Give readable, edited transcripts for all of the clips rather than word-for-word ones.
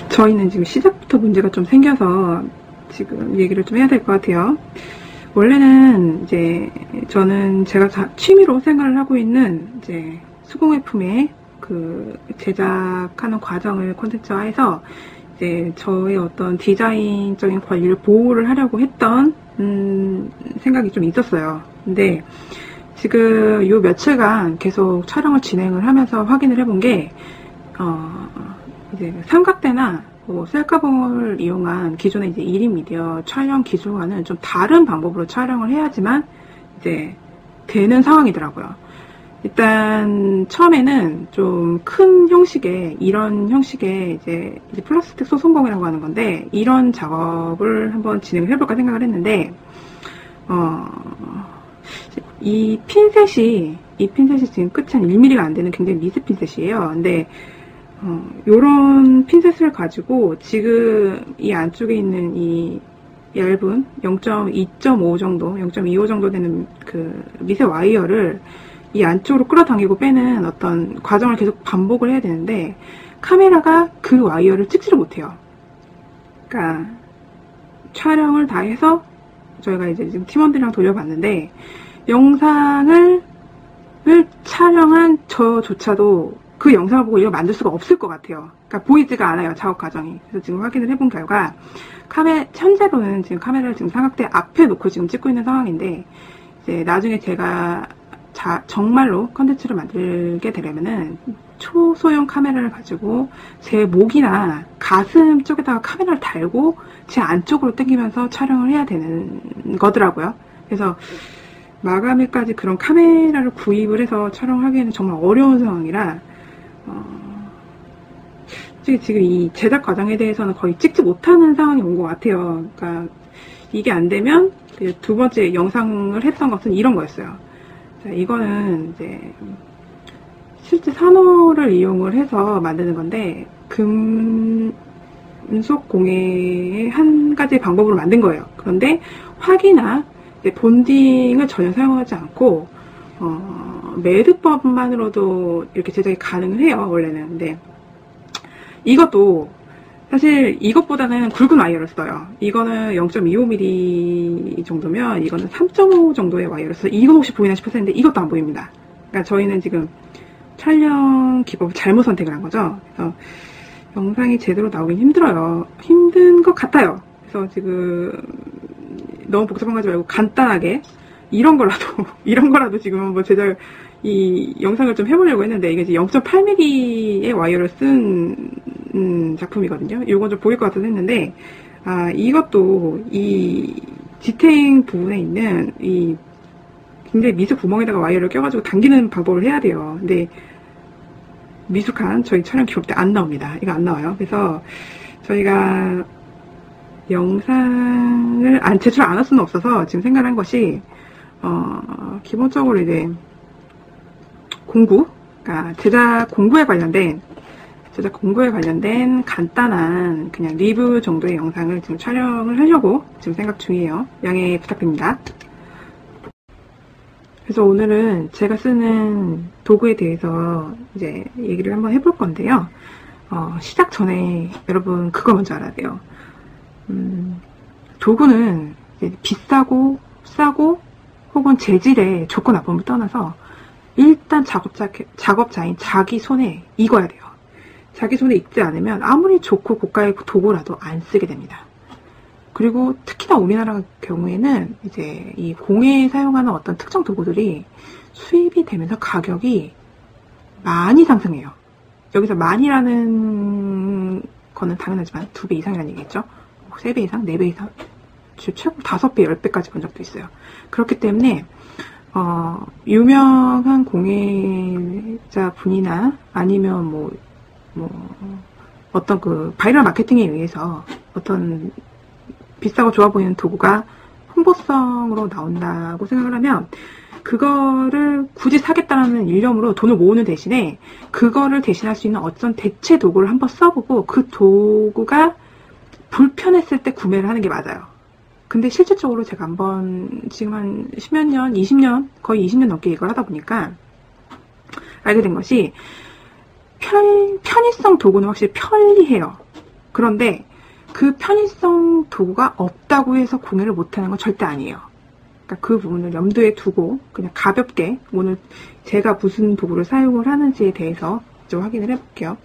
저희는 지금 시작부터 문제가 좀 생겨서 지금 얘기를 좀 해야 될 것 같아요. 원래는 이제 저는 제가 취미로 생각을 하고 있는 이제 수공예품의 그 제작하는 과정을 콘텐츠화해서 이제 저의 어떤 디자인적인 권리를 보호를 하려고 했던 생각이 좀 있었어요. 근데 지금 요 며칠간 계속 촬영을 진행을 하면서 확인을 해본 게 이제 삼각대나 뭐 셀카봉을 이용한 기존의 이제 1인 미디어 촬영 기술과는 좀 다른 방법으로 촬영을 해야지만 이제 되는 상황이더라고요. 일단 처음에는 좀 큰 형식의 이런 형식의 이제 플라스틱 소송봉이라고 하는 건데 이런 작업을 한번 진행을 해볼까 생각을 했는데 이 핀셋이 지금 끝이 한 1mm가 안 되는 굉장히 미스 핀셋이에요. 근데 요런 핀셋을 가지고 지금 이 안쪽에 있는 이 얇은 0.2.5 정도, 0.25 정도 되는 그 미세 와이어를 이 안쪽으로 끌어당기고 빼는 어떤 과정을 계속 반복을 해야 되는데 카메라가 그 와이어를 찍지를 못해요. 그러니까 촬영을 다 해서 저희가 이제 지금 팀원들이랑 돌려봤는데 영상을 촬영한 저조차도 그 영상을 보고 이걸 만들 수가 없을 것 같아요. 그러니까 보이지가 않아요, 작업 과정이. 그래서 지금 확인을 해본 결과 현재로는 지금 카메라를 지금 삼각대 앞에 놓고 지금 찍고 있는 상황인데 이제 나중에 제가 정말로 컨텐츠를 만들게 되려면은 초소형 카메라를 가지고 제 목이나 가슴 쪽에다가 카메라를 달고 제 안쪽으로 당기면서 촬영을 해야 되는 거더라고요. 그래서 마감일까지 그런 카메라를 구입을 해서 촬영하기에는 정말 어려운 상황이라 지금 이 제작 과정에 대해서는 거의 찍지 못하는 상황이 온 것 같아요. 그러니까 이게 안 되면 두 번째 영상을 했던 것은 이런 거였어요. 자, 이거는 이제 실제 산호를 이용을 해서 만드는 건데 금속 공예의 한 가지 방법으로 만든 거예요. 그런데 화기나 본딩을 전혀 사용하지 않고 매듭법만으로도 이렇게 제작이 가능해요, 원래는. 근데 이것도 사실 이것보다는 굵은 와이어를 써요. 이거는 0.25mm 정도면 이거는 3.5 정도의 와이어를 써요. 이건 혹시 보이나 싶었는데 이것도 안 보입니다. 그러니까 저희는 지금 촬영 기법을 잘못 선택을 한 거죠. 그래서 영상이 제대로 나오긴 힘들어요. 힘든 것 같아요. 그래서 지금 너무 복잡한 거 하지 말고 간단하게 이런 거라도 지금 뭐 제작 이 영상을 좀 해보려고 했는데 이게 이제 0.8mm의 와이어를 쓴 작품이거든요. 이건 좀 보일 것 같아서 했는데 이것도 이 지탱 부분에 있는 이 굉장히 미세 구멍에다가 와이어를 껴가지고 당기는 방법을 해야 돼요. 근데 미숙한 저희 촬영 기록 때 안 나옵니다. 이거 안 나와요. 그래서 저희가 영상을 제출 안 할 수는 없어서 지금 생각한 것이 기본적으로 이제 그러니까 제작 공부에 관련된 간단한 그냥 리뷰 정도의 영상을 지금 촬영을 하려고 지금 생각 중이에요. 양해 부탁드립니다. 그래서 오늘은 제가 쓰는 도구에 대해서 이제 얘기를 한번 해볼 건데요. 시작 전에 여러분 그거 먼저 알아야 돼요. 도구는 이제 비싸고 싸고 혹은 재질의 좋고 나쁨을 떠나서 일단 작업자인 자기 손에 익어야 돼요. 자기 손에 익지 않으면 아무리 좋고 고가의 도구라도 안 쓰게 됩니다. 그리고 특히나 우리나라 경우에는 이제 이 공예에 사용하는 어떤 특정 도구들이 수입이 되면서 가격이 많이 상승해요. 여기서 많이라는 거는 당연하지만 2배 이상이라는 얘기겠죠. 3배 이상, 4배 이상, 최고 5배, 10배까지 본 적도 있어요. 그렇기 때문에 유명한 공예자 분이나 아니면 뭐 어떤 그 바이럴 마케팅에 의해서 어떤 비싸고 좋아 보이는 도구가 홍보성으로 나온다고 생각을 하면 그거를 굳이 사겠다는 일념으로 돈을 모으는 대신에 그거를 대신할 수 있는 어떤 대체 도구를 한번 써보고 그 도구가 불편했을 때 구매를 하는 게 맞아요. 근데 실질적으로 제가 한번 지금 한 10몇 년, 20년, 거의 20년 넘게 이걸 하다 보니까 알게 된 것이 편의성 도구는 확실히 편리해요. 그런데 그 편의성 도구가 없다고 해서 공예를 못하는 건 절대 아니에요. 그러니까 그 부분을 염두에 두고 그냥 가볍게 오늘 제가 무슨 도구를 사용을 하는지에 대해서 좀 확인을 해볼게요.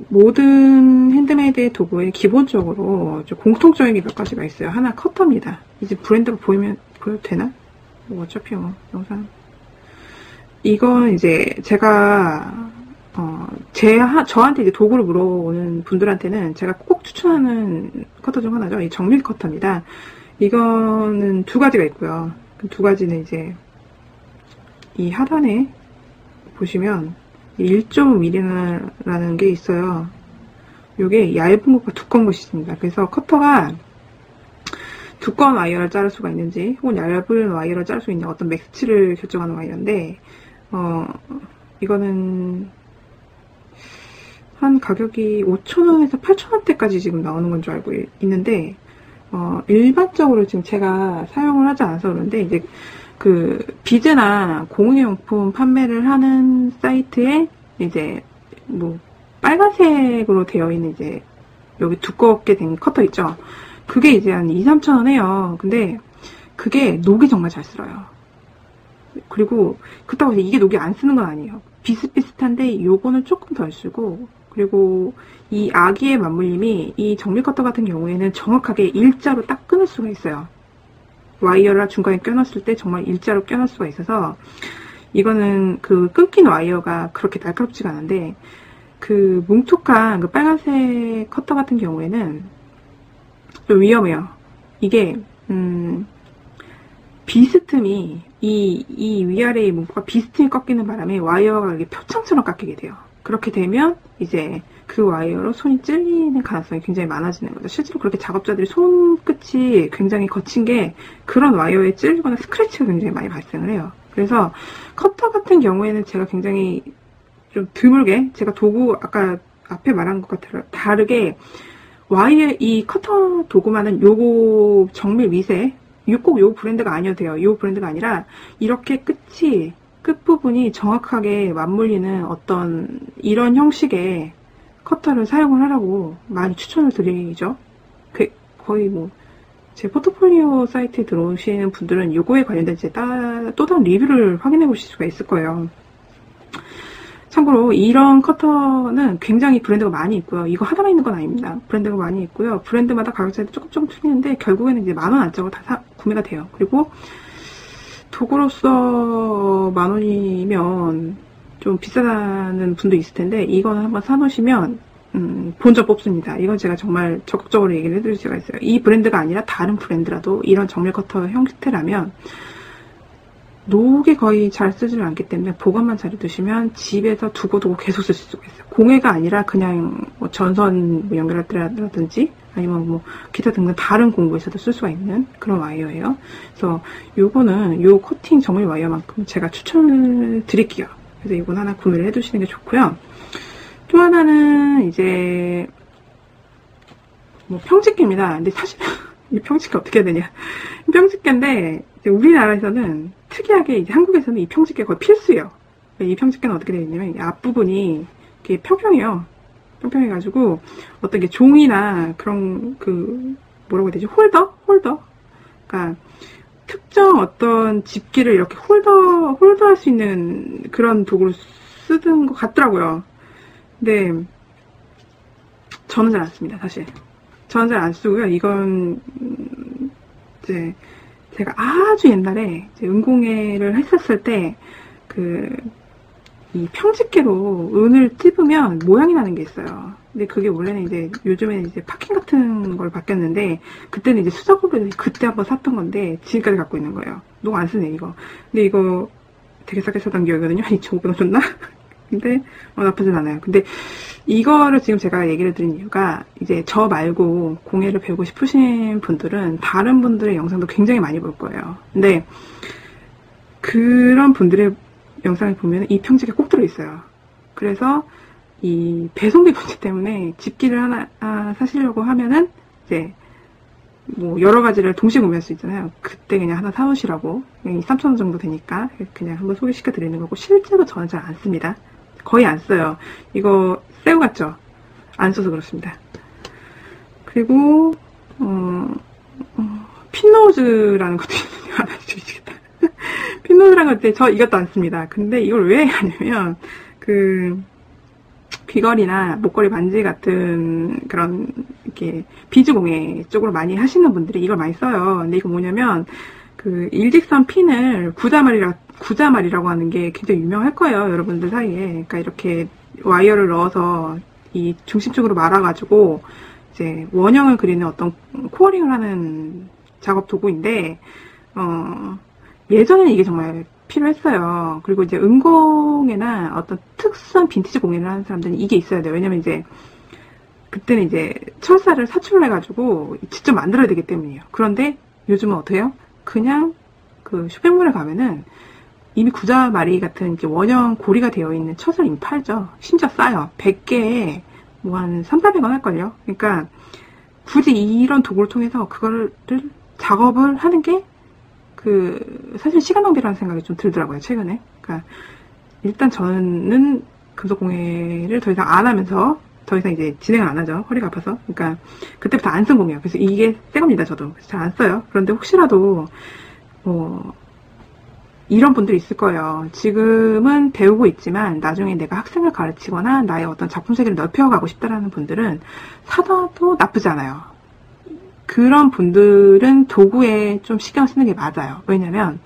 모든 핸드메이드의 도구에 기본적으로 좀 공통적인 게 몇 가지가 있어요. 하나 커터입니다. 이제 브랜드가 보여도 되나? 뭐 어차피 뭐 영상. 이건 이제 제가 저한테 이제 도구를 물어오는 분들한테는 제가 꼭 추천하는 커터 중 하나죠. 이 정밀 커터입니다. 이거는 두 가지가 있고요. 그 두 가지는 이제 이 하단에 보시면 1.5mm라는 게 있어요. 이게 얇은 것과 두꺼운 것이 있습니다. 그래서 커터가 두꺼운 와이어를 자를 수가 있는지 혹은 얇은 와이어를 자를 수 있는 어떤 매치를 결정하는 와이어인데 이거는 한 가격이 5,000원에서 8,000원대까지 지금 나오는 건 줄 알고 있는데 일반적으로 지금 제가 사용을 하지 않아서 그런데 이제 그 비즈나 공예용품 판매를 하는 사이트에 이제 뭐 빨간색으로 되어 있는 이제 여기 두껍게 된 커터 있죠. 그게 이제 한 2-3,000원 해요. 근데 그게 녹이 정말 잘 쓸어요. 그리고 그렇다고 해서 이게 녹이 안 쓰는 건 아니에요. 비슷비슷한데 요거는 조금 덜 쓰고, 그리고 이 아기의 맞물림이 이 정밀 커터 같은 경우에는 정확하게 일자로 딱 끊을 수가 있어요. 와이어를 중간에 껴놨을 때 정말 일자로 껴놓을 수가 있어서 이거는 그 끊긴 와이어가 그렇게 날카롭지가 않은데 그 뭉툭한 그 빨간색 커터 같은 경우에는 좀 위험해요. 이게 비스듬히 이 위아래의 문구가 비스듬히 꺾이는 바람에 와이어가 이렇게 표창처럼 깎이게 돼요. 그렇게 되면 이제 그 와이어로 손이 찔리는 가능성이 굉장히 많아지는 거죠. 실제로 그렇게 작업자들이 손끝이 굉장히 거친 게 그런 와이어에 찔리거나 스크래치가 굉장히 많이 발생을 해요. 그래서 커터 같은 경우에는 제가 굉장히 좀 드물게 제가 도구 아까 앞에 말한 것과 다르게 와이어 이 커터 도구만은 요거 정밀 미세 꼭 요 브랜드가 아니어도 돼요. 요 브랜드가 아니라 이렇게 끝부분이 정확하게 맞물리는 어떤 이런 형식의 커터를 사용을 하라고 많이 추천을 드리죠. 거의 뭐 제 포트폴리오 사이트에 들어오시는 분들은 요거에 관련된 또 다른 리뷰를 확인해 보실 수가 있을 거예요. 참고로 이런 커터는 굉장히 브랜드가 많이 있고요. 이거 하나만 있는 건 아닙니다. 브랜드가 많이 있고요. 브랜드마다 가격 차이도 조금 틀리는데 결국에는 이제 10,000원 안짝으로 다 구매가 돼요. 그리고 도구로서 10,000원이면 좀 비싸다는 분도 있을 텐데 이거는 한번 사놓으시면 본전 뽑습니다. 이건 제가 정말 적극적으로 얘기를 해드릴 수가 있어요. 이 브랜드가 아니라 다른 브랜드라도 이런 정밀 커터 형태라면 녹이 거의 잘 쓰지를 않기 때문에 보관만 잘 해두시면 집에서 두고 계속 쓸 수가 있어요. 공예가 아니라 그냥 뭐 전선 연결할 때라든지 아니면 뭐 기타 등등 다른 공구에서도 쓸 수가 있는 그런 와이어예요. 그래서 요거는 요 코팅 정밀 와이어만큼 제가 추천을 드릴게요. 그래서 이건 하나 구매를 해두시는 게 좋고요. 또 하나는 이제 뭐 평집게입니다. 근데 사실 이 평집게 어떻게 해야 되냐? 평집게인데 우리나라에서는 특이하게 이제 한국에서는 이 평집게 거의 필수예요. 이 평집게는 어떻게 되어 있냐면 이 앞부분이 이렇게 평평해요. 평평해가지고 어떤 게 종이나 그런 뭐라고 해야 되지? 홀더? 그러니까 특정 어떤 집기를 이렇게 홀더할 수 있는 그런 도구를 쓰던 것 같더라고요. 근데 저는 잘 안 씁니다, 사실. 저는 잘 안 쓰고요. 이건 이제 제가 아주 옛날에 이제 은공예를 했었을 때 이 평집게로 은을 찝으면 모양이 나는 게 있어요. 근데 그게 원래는 이제 요즘에는 이제 파킹 같은 걸 바뀌었는데 그때는 이제 수작업으로 그때 한번 샀던 건데 지금까지 갖고 있는 거예요. 너무 안 쓰네 이거. 근데 이거 되게 싸게 사던 기억이거든요. 2,500원 줬나? 근데 나쁘진 않아요. 근데 이거를 지금 제가 얘기를 드린 이유가 이제 저 말고 공예를 배우고 싶으신 분들은 다른 분들의 영상도 굉장히 많이 볼 거예요. 근데 그런 분들의 영상을 보면 이 평집게 꼭 들어있어요. 그래서 이 배송비 문제 때문에 집기를 하나 사시려고 하면은 이제 뭐 여러 가지를 동시에 구매할 수 있잖아요. 그때 그냥 하나 사오시라고 3,000원 정도 되니까 그냥 한번 소개시켜 드리는 거고 실제로 저는 잘 안 씁니다. 거의 안 써요. 이거 새우 같죠? 안 써서 그렇습니다. 그리고 핀노즈라는 것도 있는데 알아주시겠다. 핀노즈라는 것도 저 이것도 안 씁니다. 근데 이걸 왜 하냐면 그 귀걸이나 목걸이 반지 같은 그런 이렇게 비즈 공예 쪽으로 많이 하시는 분들이 이걸 많이 써요. 근데 이거 뭐냐면 그 일직선 핀을 구자말이라고 하는 게 굉장히 유명할 거예요, 여러분들 사이에. 그러니까 이렇게 와이어를 넣어서 이 중심 쪽으로 말아가지고 이제 원형을 그리는 어떤 코어링을 하는 작업 도구인데, 예전에는 이게 정말 필요했어요. 그리고 이제 은공예나 어떤 특수한 빈티지 공예를 하는 사람들은 이게 있어야 돼요. 왜냐면 이제 그때는 이제 철사를 사출을 해가지고 직접 만들어야 되기 때문이에요. 그런데 요즘은 어떻게 해요? 그냥 그 쇼핑몰에 가면은 이미 구자마리 같은 이제 원형 고리가 되어 있는 철사를 이미 팔죠. 심지어 싸요. 100개에 뭐 한 3,400원 할걸요. 그러니까 굳이 이런 도구를 통해서 그거를 작업을 하는 게 사실 시간 낭비라는 생각이 좀 들더라고요, 최근에. 그러니까, 일단 저는 금속공예를 더 이상 안 하면서, 더 이상 이제 진행을 안 하죠. 허리가 아파서. 그러니까, 그때부터 안 쓴 공예요. 그래서 이게 새 겁니다, 저도. 그래서 잘 안 써요. 그런데 혹시라도, 이런 분들이 있을 거예요. 지금은 배우고 있지만, 나중에 내가 학생을 가르치거나, 나의 어떤 작품 세계를 넓혀가고 싶다라는 분들은 사도 나쁘지 않아요. 그런 분들은 도구에 좀 신경 쓰는 게 맞아요. 왜냐면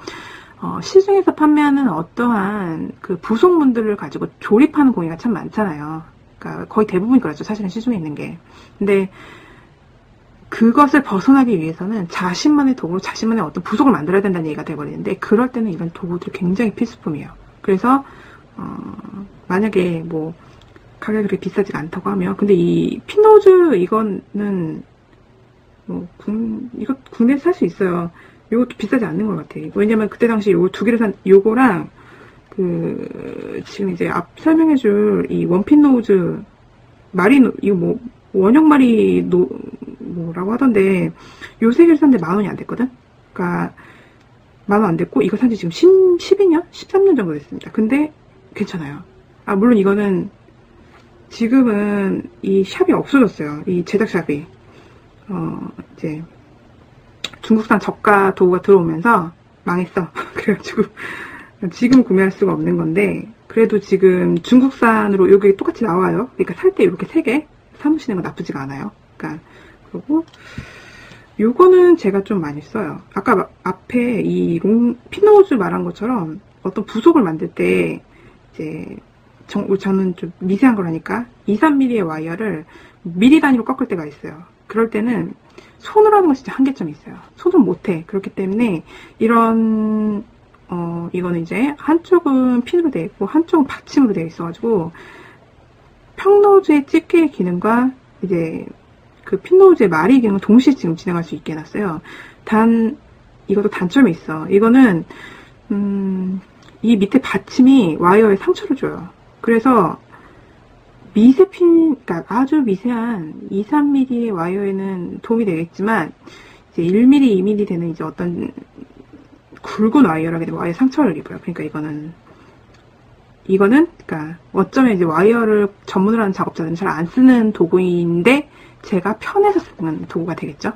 시중에서 판매하는 어떠한 그 부속물들을 가지고 조립하는 공예가 참 많잖아요. 그러니까 거의 대부분이 그렇죠. 사실은 시중에 있는 게. 근데 그것을 벗어나기 위해서는 자신만의 도구로 자신만의 어떤 부속을 만들어야 된다는 얘기가 돼버리는데, 그럴 때는 이런 도구들이 굉장히 필수품이에요. 그래서 만약에 뭐 가격이 그렇게 비싸지가 않다고 하면, 근데 이 핀노즈 이거는 이거 국내에서 살 수 있어요. 이것도 비싸지 않는 것 같아요. 왜냐면 그때 당시 요거 두 개를 요거랑 지금 이제 앞 설명해줄 이 원핀 노즈 이거 뭐 원형 마리 뭐라고 하던데, 요 세 개를 샀는데 10,000원이 안 됐거든? 그러니까 10,000원 안 됐고, 이거 산지 지금 12년? 13년 정도 됐습니다. 근데 괜찮아요. 물론 이거는 지금은 이 샵이 없어졌어요. 이 제작샵이. 이제 중국산 저가 도구가 들어오면서 망했어. 그래가지고 지금 구매할 수가 없는 건데, 그래도 지금 중국산으로 여기 똑같이 나와요. 그러니까 살 때 이렇게 3개 사무시는 건 나쁘지가 않아요. 그러니까 그리고 요거는 제가 좀 많이 써요. 아까 앞에 이 핀노즈 말한 것처럼 어떤 부속을 만들 때 이제 저는 좀 미세한 걸 하니까 2-3mm의 와이어를 미리 단위로 꺾을 때가 있어요. 그럴 때는 손으로 하는 건 진짜 한계점이 있어요. 손으로 못해. 그렇기 때문에 이거는 이제 한쪽은 핀으로 되어 있고 한쪽은 받침으로 되어 있어가지고 평노즈의 집게 기능과 이제 그 핀노즈의 마리 기능을 동시에 지금 진행할 수 있게 해놨어요. 이것도 단점이 있어. 이거는 이 밑에 받침이 와이어에 상처를 줘요. 그래서 그러니까 아주 미세한 2-3mm의 와이어에는 도움이 되겠지만, 이제 1mm, 2mm 되는 이제 어떤 굵은 와이어라게 되면 와이어 상처를 입어요. 그러니까 이거는, 그러니까 어쩌면 이제 와이어를 전문으로 하는 작업자들은 잘 안 쓰는 도구인데, 제가 편해서 쓰는 도구가 되겠죠?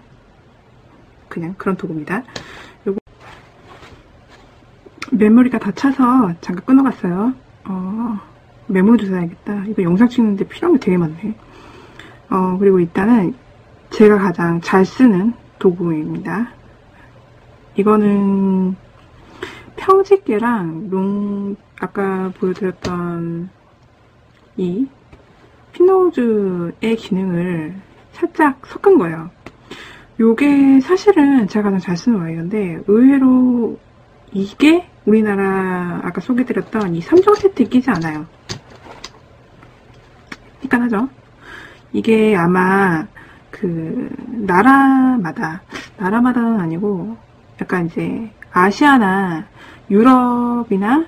그냥 그런 도구입니다. 요거, 메모리가 다 차서 잠깐 끊어갔어요. 메모도 사야겠다. 이거 영상 찍는데 필요한 게 되게 많네. 그리고 일단은 제가 가장 잘 쓰는 도구입니다. 이거는 평집게랑 아까 보여드렸던 이 핀노즈의 기능을 살짝 섞은 거예요. 요게 사실은 제가 가장 잘 쓰는 와이어인데, 의외로 이게 우리나라 아까 소개드렸던 이 3종 세트에 끼지 않아요. 깐깐하죠? 이게 아마 나라마다는 아니고 약간 이제 아시아나 유럽이나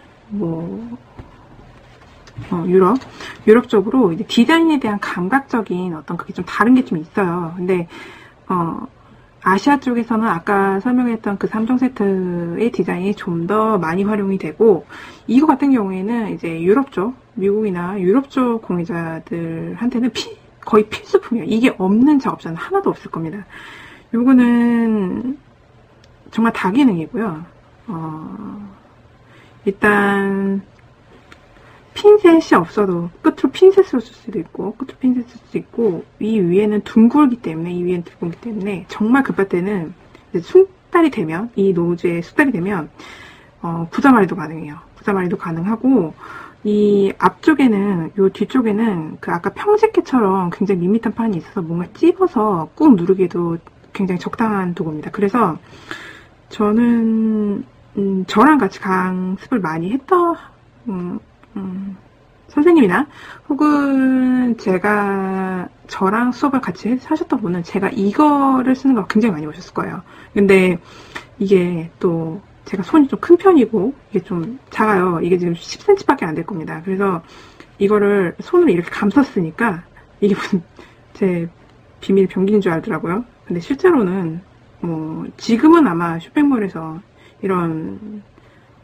유럽 쪽으로 이제 디자인에 대한 감각적인 어떤 그게 좀 다른 게 좀 있어요. 근데 아시아 쪽에서는 아까 설명했던 그 3종 세트의 디자인이 좀 더 많이 활용이 되고, 이거 같은 경우에는 이제 유럽 쪽, 미국이나 유럽 쪽 공예자들한테는 거의 필수품이에요. 이게 없는 작업자는 하나도 없을 겁니다. 요거는 정말 다기능이고요. 일단 핀셋이 없어도 끝으로 핀셋으로 쓸 수도 있고 끝으로 핀셋 쓸 수도 있고 이 위에는 둥글기 때문에 정말 급할 때는 숭달이 되면 이 노즈에 숭달이 되면 부자마리도 가능해요. 부자마리도 가능하고 이 앞쪽에는 요 뒤쪽에는 그 아까 평집게처럼 굉장히 밋밋한 판이 있어서 뭔가 찝어서 꾹 누르기에도 굉장히 적당한 도구입니다. 그래서 저는 저랑 같이 강습을 많이 했던 선생님이나 혹은 저랑 수업을 같이 하셨던 분은 제가 이거를 쓰는 걸 굉장히 많이 보셨을 거예요. 근데 이게 또 제가 손이 좀 큰 편이고 이게 좀 작아요. 이게 지금 10cm 밖에 안 될 겁니다. 그래서 이거를 손으로 이렇게 감쌌으니까 이게 무슨 제 비밀 병기인 줄 알더라고요. 근데 실제로는 지금은 아마 쇼핑몰에서 이런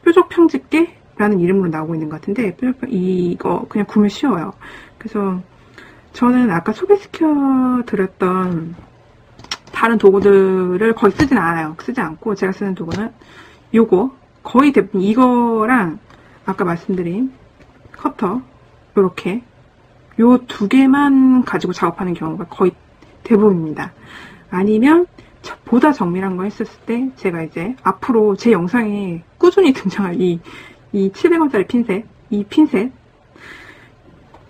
뾰족 평집게라는 이름으로 나오고 있는 것 같은데 이거 그냥 구매 쉬워요. 그래서 저는 아까 소개시켜 드렸던 다른 도구들을 거의 쓰진 않아요. 쓰지 않고 제가 쓰는 도구는 요거 거의 대부분 이거랑 아까 말씀드린 커터 요렇게 요 두 개만 가지고 작업하는 경우가 거의 대부분입니다. 아니면 보다 정밀한 거 했었을 때 제가 이제 앞으로 제 영상에 꾸준히 등장할 이 700원짜리 핀셋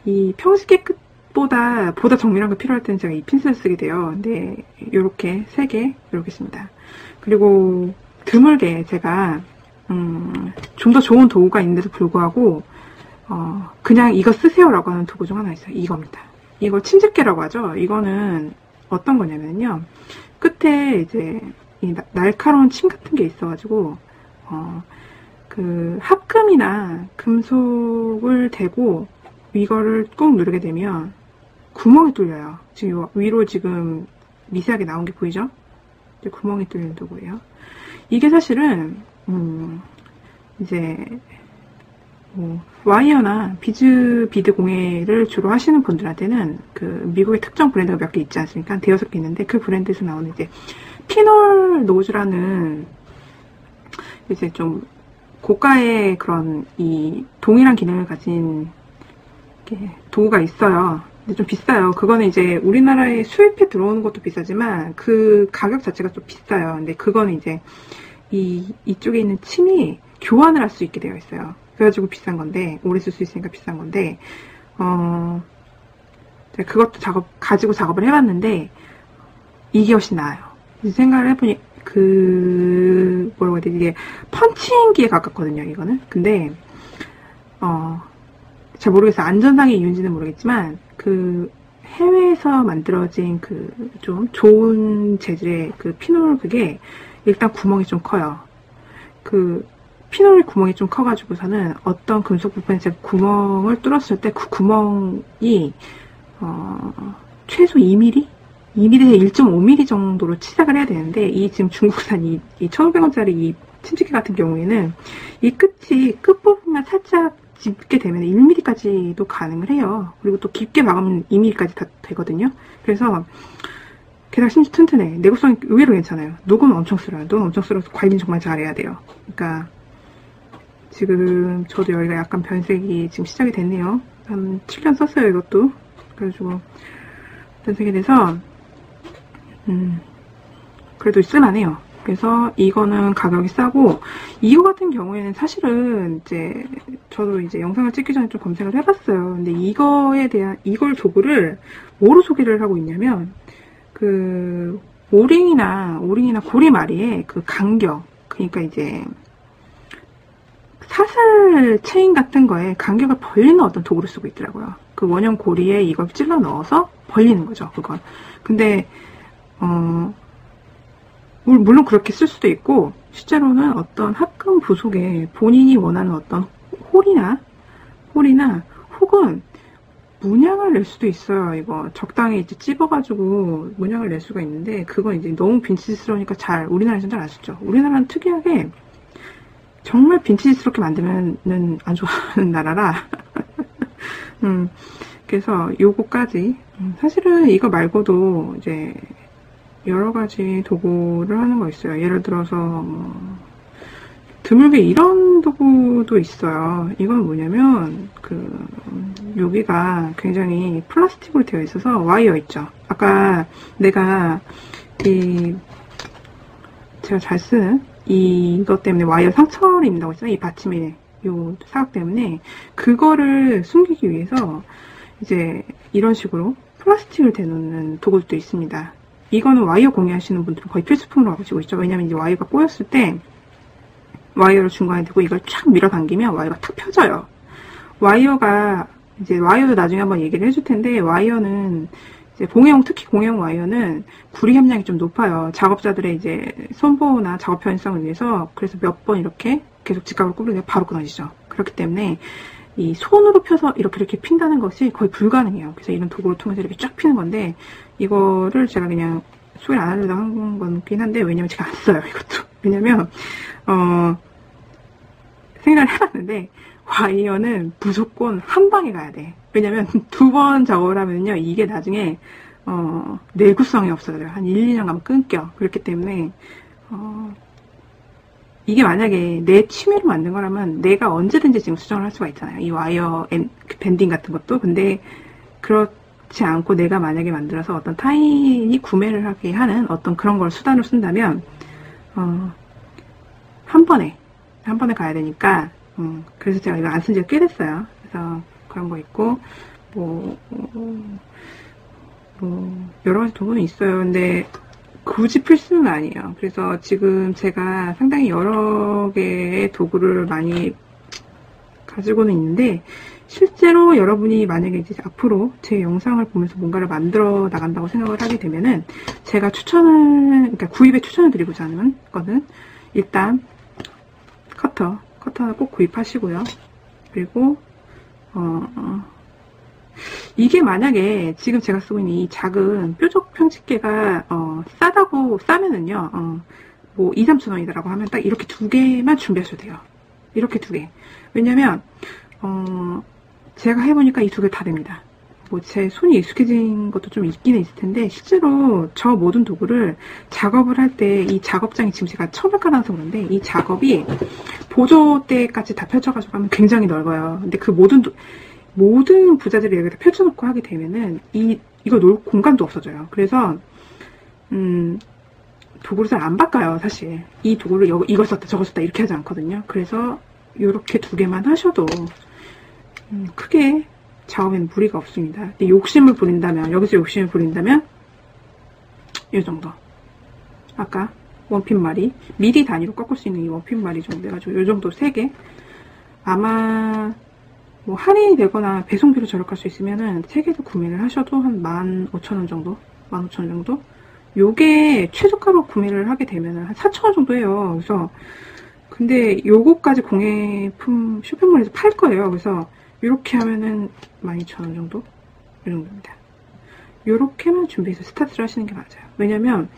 이 평집게 끝보다 보다 정밀한 거 필요할 때는 제가 이 핀셋을 쓰게 돼요. 근데 요렇게 3개 요렇게 씁니다. 그리고 드물게 제가 좀 더 좋은 도구가 있는데도 불구하고 그냥 이거 쓰세요라고 하는 도구 중 하나 있어요. 이겁니다. 이거 침집게라고 하죠. 이거는 어떤 거냐면요. 끝에 이제 이 날카로운 침 같은 게 있어가지고 그 합금이나 금속을 대고 이거를 꾹 누르게 되면 구멍이 뚫려요. 지금 요 위로 지금 미세하게 나온 게 보이죠? 이제 구멍이 뚫리는 도구예요. 이게 사실은 이제 와이어나 비드 공예를 주로 하시는 분들한테는 그 미국의 특정 브랜드가 몇 개 있지 않습니까? 5-6개 있는데 그 브랜드에서 나오는 이제 피놀 노즈라는 이제 좀 고가의 그런 이 동일한 기능을 가진 도구가 있어요. 근데 좀 비싸요. 그거는 이제 우리나라에 수입해 들어오는 것도 비싸지만 그 가격 자체가 좀 비싸요. 근데 그거는 이제 이쪽에 있는 침이 교환을 할 수 있게 되어 있어요. 그래가지고 비싼 건데, 오래 쓸 수 있으니까 비싼 건데, 제가 그것도 가지고 작업을 해봤는데, 이게 훨씬 나아요. 생각을 해보니, 뭐라고 해야 되지? 이게 펀칭기에 가깝거든요, 이거는. 근데, 잘 모르겠어요. 안전상의 이유인지는 모르겠지만, 해외에서 만들어진 좀 좋은 재질의 피놀 그게, 일단 구멍이 좀 커요. 피놀 구멍이 좀 커가지고서는 어떤 금속 부분에 제가 구멍을 뚫었을 때 그 구멍이 최소 2mm? 2mm에서 1.5mm 정도로 치작을 해야 되는데 이 지금 중국산 이 1,500원짜리 이 침집게 같은 경우에는 이 끝부분만 살짝 짚게 되면 1mm까지도 가능을 해요. 그리고 또 깊게 박으면 2mm까지 다 되거든요. 그래서 게다가 심지어 튼튼해. 내구성이 의외로 괜찮아요. 녹은 엄청 쓸어요. 녹은 엄청 쓸어서 관리는 정말 잘해야 돼요. 그러니까 지금 저도 여기가 약간 변색이 지금 시작이 됐네요. 한 7년 썼어요, 이것도. 그래가지고 변색이 돼서 그래도 쓸만해요. 그래서 이거는 가격이 싸고 이거 같은 경우에는 사실은 이제 저도 이제 영상을 찍기 전에 좀 검색을 해봤어요. 근데 이걸 도구를 뭐로 소개를 하고 있냐면 오링이나 고리마리의 간격, 그러니까 이제 사슬 체인 같은 거에 간격을 벌리는 어떤 도구를 쓰고 있더라고요. 그 원형 고리에 이걸 찔러 넣어서 벌리는 거죠, 그건. 근데 물론 그렇게 쓸 수도 있고 실제로는 어떤 합금 부속에 본인이 원하는 어떤 홀이나 혹은 문양을 낼 수도 있어요. 이거 적당히 이제 찝어가지고 문양을 낼 수가 있는데 그건 이제 너무 빈티지스러우니까 우리나라에서는 잘 안 쓰죠. 우리나라는 특이하게 정말 빈티지스럽게 만들면은 안 좋아하는 나라라 그래서 요거까지. 사실은 이거 말고도 이제 여러 가지 도구를 하는 거 있어요. 예를 들어서 뭐 드물게 이런 도구도 있어요. 이건 뭐냐면 여기가 굉장히 플라스틱으로 되어 있어서 와이어 있죠. 아까 내가 제가 잘 쓰는 이것 때문에 와이어 상처를 입는다고 했잖아요. 이 받침의 요 사각 때문에 그거를 숨기기 위해서 이제 이런 식으로 플라스틱을 대놓는 도구도 있습니다. 이거는 와이어 공유하시는 분들은 거의 필수품으로 가지고 있죠. 왜냐면 이제 와이어가 꼬였을 때 와이어를 중간에 두고 이걸 쫙 밀어당기면 와이어가 탁 펴져요. 와이어도 나중에 한번 얘기를 해줄 텐데, 와이어는 이제 특히 공예용 와이어는 구리 함량이 좀 높아요. 작업자들의 이제 손보호나 작업 편의성을 위해서. 그래서 몇 번 이렇게 계속 직각으로 굽으면 바로 끊어지죠. 그렇기 때문에 이 손으로 펴서 이렇게 핀다는 것이 거의 불가능해요. 그래서 이런 도구를 통해서 이렇게 쫙 피는 건데, 이거를 제가 그냥 소개를 안 하려고 한 거긴 한데, 왜냐면 제가 안 써요, 이것도. 왜냐면 생각을 해봤는데 와이어는 무조건 한 방에 가야 돼. 왜냐면 2번 작업을 하면요 이게 나중에 내구성이 없어져요. 한 1, 2년 가면 끊겨. 그렇기 때문에 이게 만약에 내 취미로 만든 거라면 내가 언제든지 지금 수정을 할 수가 있잖아요. 이 와이어 밴딩 같은 것도. 근데 그렇지 않고 내가 만약에 만들어서 어떤 타인이 구매를 하게 하는 어떤 그런 걸 수단으로 쓴다면 한 번에 가야 되니까, 그래서 제가 이거 안 쓴 지가 꽤 됐어요. 그래서 그런 거 있고, 여러 가지 도구는 있어요. 근데 굳이 필수는 아니에요. 그래서 지금 제가 상당히 여러 개의 도구를 많이 가지고는 있는데, 실제로 여러분이 만약에 이제 앞으로 제 영상을 보면서 뭔가를 만들어 나간다고 생각을 하게 되면은, 제가 그러니까 구입에 추천을 드리고자 하는 거는, 일단, 커터 하나 꼭 구입하시고요. 그리고, 이게 만약에 지금 제가 쓰고 있는 이 작은 뾰족 편집계가, 싸면은요, 뭐 2, 3,000원이라고 하면 딱 이렇게 2개만 준비하셔도 돼요. 이렇게 2개. 왜냐면, 제가 해보니까 이 2개 다 됩니다. 뭐 제 손이 익숙해진 것도 좀 있기는 있을 텐데, 실제로 저 모든 도구를 작업을 할 때 이 작업장이 지금 제가 처음 깔아놔서 그런데 이 작업이 보조대까지 다 펼쳐가지고 하면 굉장히 넓어요. 근데 그 모든 부자재를 여기다 펼쳐놓고 하게 되면은 이거 놓을 공간도 없어져요. 그래서 도구를 잘 안 바꿔요. 사실 이 도구를 이걸 썼다 저걸 썼다 이렇게 하지 않거든요. 그래서 이렇게 2개만 하셔도 크게 작업에는 무리가 없습니다. 근데 여기서 욕심을 부린다면 이 정도. 아까 원핀마리 미리 단위로 꺾을 수 있는 이 원핀마리 정도 해가지고 이 정도 3개. 아마 뭐 할인이 되거나 배송비로 절약할 수 있으면은 3개도 구매를 하셔도 한 15,000원 정도? 15,000원 정도? 요게 최저가로 구매를 하게 되면은 한 4,000원 정도 해요. 그래서 근데 요거까지 공예품 쇼핑몰에서 팔 거예요. 그래서 이렇게 하면은 12,000원 정도? 이 정도입니다. 요렇게만 준비해서 스타트를 하시는 게 맞아요. 왜냐면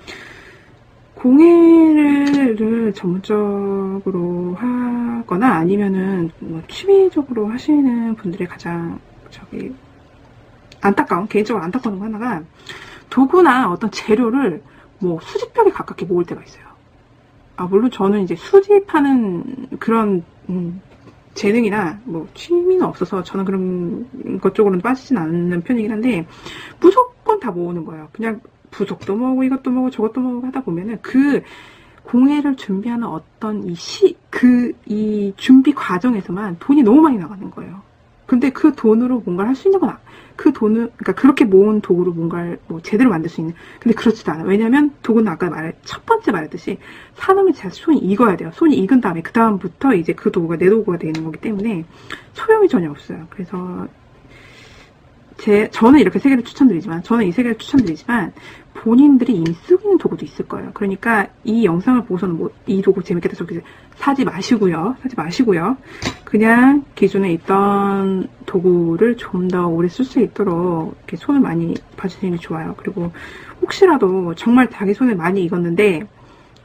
공예를 전문적으로 하거나 아니면은 뭐 취미적으로 하시는 분들의 가장 개인적으로 안타까운 거 하나가 도구나 어떤 재료를 뭐 수집벽에 가깝게 모을 때가 있어요. 물론 저는 이제 수집하는 그런 재능이나 뭐 취미는 없어서 저는 그런 것 쪽으로는 빠지진 않는 편이긴 한데 무조건 다 모으는 거예요. 그냥 부속도 모으고 이것도 모으고 저것도 모으고 하다 보면은 그 공예를 준비하는 어떤 이 준비 과정에서만 돈이 너무 많이 나가는 거예요. 근데 그 돈으로 뭔가를 할 수 있는 건 그러니까 그렇게 모은 도구로 뭔가를 뭐 제대로 만들 수 있는. 근데 그렇지도 않아요. 왜냐면 도구는 아까 첫 번째 말했듯이 사람이 손이 익어야 돼요. 손이 익은 다음에 그 다음부터 이제 그 도구가 내 도구가 되는 거기 때문에 소용이 전혀 없어요. 그래서 저는 이렇게 3개를 추천드리지만 본인들이 이미 쓰고 있는 도구도 있을 거예요. 그러니까 이 영상을 보고서는 뭐 이 도구 재밌겠다 저렇게 사지 마시고요. 그냥 기존에 있던 도구를 좀 더 오래 쓸 수 있도록 이렇게 손을 많이 봐주시는 게 좋아요. 그리고 혹시라도 정말 자기 손에 많이 익었는데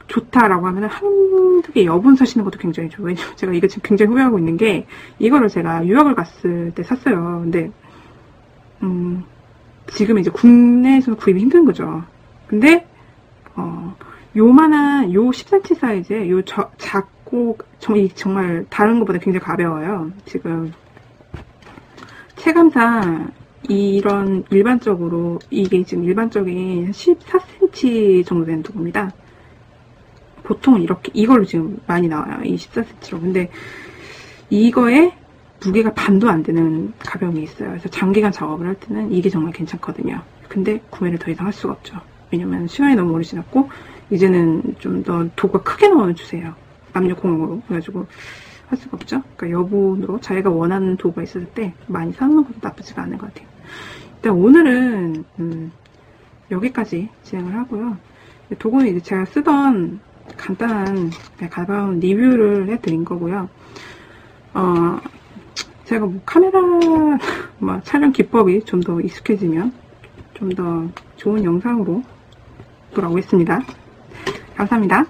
좋다라고 하면 한두 개 여분 사시는 것도 굉장히 좋아요. 왜냐면 제가 이거 지금 굉장히 후회하고 있는 게 이거를 제가 유학을 갔을 때 샀어요. 근데 지금 이제 국내에서 구입이 힘든 거죠. 근데 요만한 요 10cm 사이즈에 요 작고 정말 다른 것보다 굉장히 가벼워요. 지금 체감상 이런 일반적으로 이게 지금 일반적인 14cm 정도 되는 두께입니다. 보통 이렇게 이걸로 지금 많이 나와요. 이 14cm로. 근데 이거에 무게가 반도 안 되는 가벼움이 있어요. 그래서 장기간 작업을 할 때는 이게 정말 괜찮거든요. 근데 구매를 더 이상 할 수가 없죠. 왜냐면 시간이 너무 오래 지났고 이제는 좀 더 도구가 크게 넣어주세요. 압력 공으로. 그래가지고 할 수가 없죠. 그러니까 여분으로 자기가 원하는 도구가 있을 때 많이 사놓는 것도 나쁘지가 않은 것 같아요. 일단 오늘은 여기까지 진행을 하고요. 도구는 이제 제가 쓰던 간단한 가벼운 리뷰를 해드린 거고요. 제가 뭐 카메라 촬영 기법이 좀 더 익숙해지면 좀 더 좋은 영상으로 돌아오겠습니다. 감사합니다.